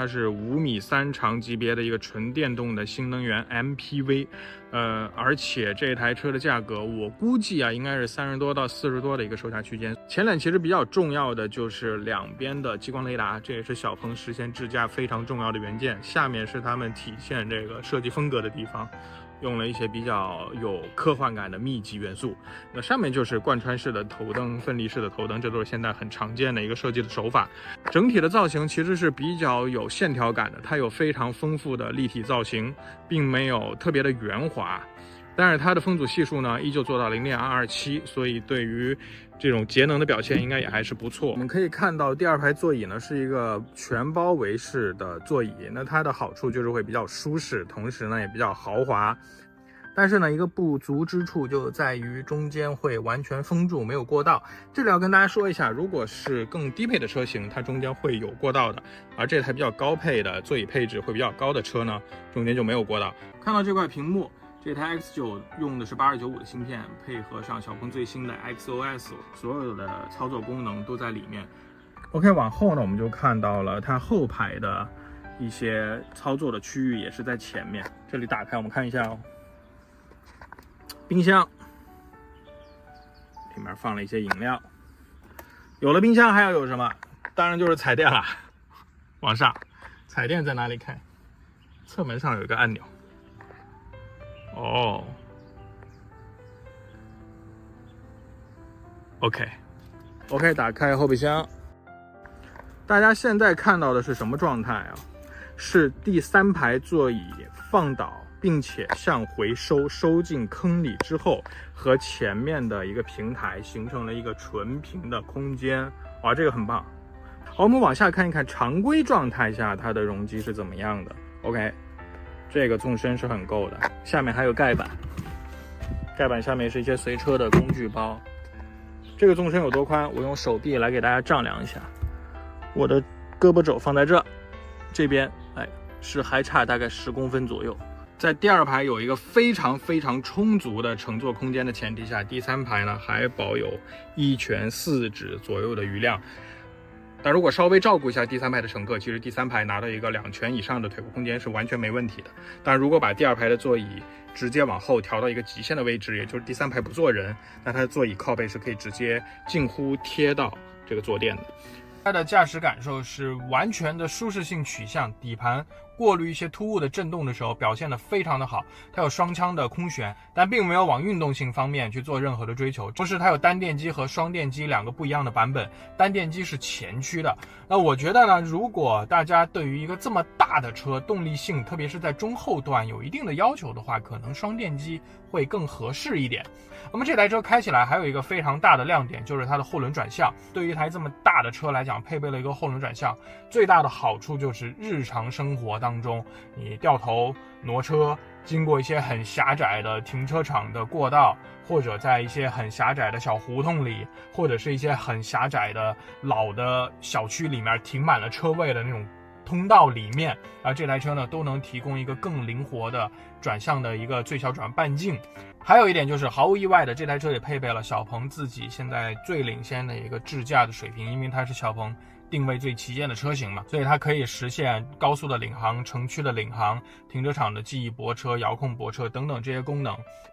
它是5.3米长级别的一个纯电动的新能源 MPV，而且这台车的价格我估计啊，应该是30多到40多的一个售价区间。前脸其实比较重要的就是两边的激光雷达，这也是小鹏实现智驾非常重要的元件。下面是他们体现这个设计风格的地方。用了一些比较有科幻感的密集元素，那上面就是贯穿式的头灯、分离式的头灯，这都是现在很常见的一个设计的手法。整体的造型其实是比较有线条感的，它有非常丰富的立体造型，并没有特别的圆滑。但是它的风阻系数呢，依旧做到0.227，所以对于这种节能的表现应该也还是不错。我们可以看到第二排座椅呢是一个全包围式的座椅，那它的好处就是会比较舒适，同时呢也比较豪华。但是呢，一个不足之处就在于中间会完全封住，没有过道。这里要跟大家说一下，如果是更低配的车型，它中间会有过道的，而这台比较高配的座椅配置会比较高的车呢，中间就没有过道。看到这块屏幕，这台 X9 用的是8295的芯片，配合上小鹏最新的 XOS， 所有的操作功能都在里面。OK， 往后呢，我们就看到了它后排的一些操作的区域也是在前面。这里打开，我们看一下哦。冰箱里面放了一些饮料，有了冰箱还要有什么？当然就是彩电了。往上，彩电在哪里开？侧门上有一个按钮。哦 ，OK， 打开后备箱。大家现在看到的是什么状态啊？是第3排座椅放倒，并且向回收进坑里之后，和前面的一个平台形成了一个纯平的空间。哇，这个很棒。好，我们往下看一看常规状态下它的容积是怎么样的。OK， 这个纵深是很够的，下面还有盖板，盖板下面是一些随车的工具包。这个纵深有多宽？我用手臂来给大家丈量一下，我的胳膊肘放在这边，是还差大概10公分左右。在第2排有一个非常充足的乘坐空间的前提下，第3排呢还保有1拳4指左右的余量。但如果稍微照顾一下第3排的乘客，其实第3排拿到一个2拳以上的腿部空间是完全没问题的。但如果把第2排的座椅直接往后调到一个极限的位置，也就是第3排不坐人，那它的座椅靠背是可以直接近乎贴到这个坐垫的。它的驾驶感受是完全的舒适性取向，底盘过滤一些突兀的震动的时候表现得非常的好。它有双腔的空悬，但并没有往运动性方面去做任何的追求。同时它有单电机和双电机2个不一样的版本，单电机是前驱的。那我觉得呢，如果大家对于一个这么大的车动力性，特别是在中后段有一定的要求的话，可能双电机会更合适一点。那么这台车开起来还有一个非常大的亮点，就是它的后轮转向。对于一台这么大的车来讲，配备了一个后轮转向，最大的好处就是日常生活当中，你掉头挪车，经过一些很狭窄的停车场的过道，或者在一些很狭窄的小胡同里，或者是一些很狭窄的老的小区里面停满了车位的那种通道里面，这台车呢都能提供一个更灵活的转向的一个最小转半径。还有一点就是毫无意外的，这台车也配备了小鹏自己现在最领先的一个智驾的水平，因为它是小鹏定位最旗舰的车型嘛，所以它可以实现高速的领航、城区的领航、停车场的记忆泊车、遥控泊车等等这些功能。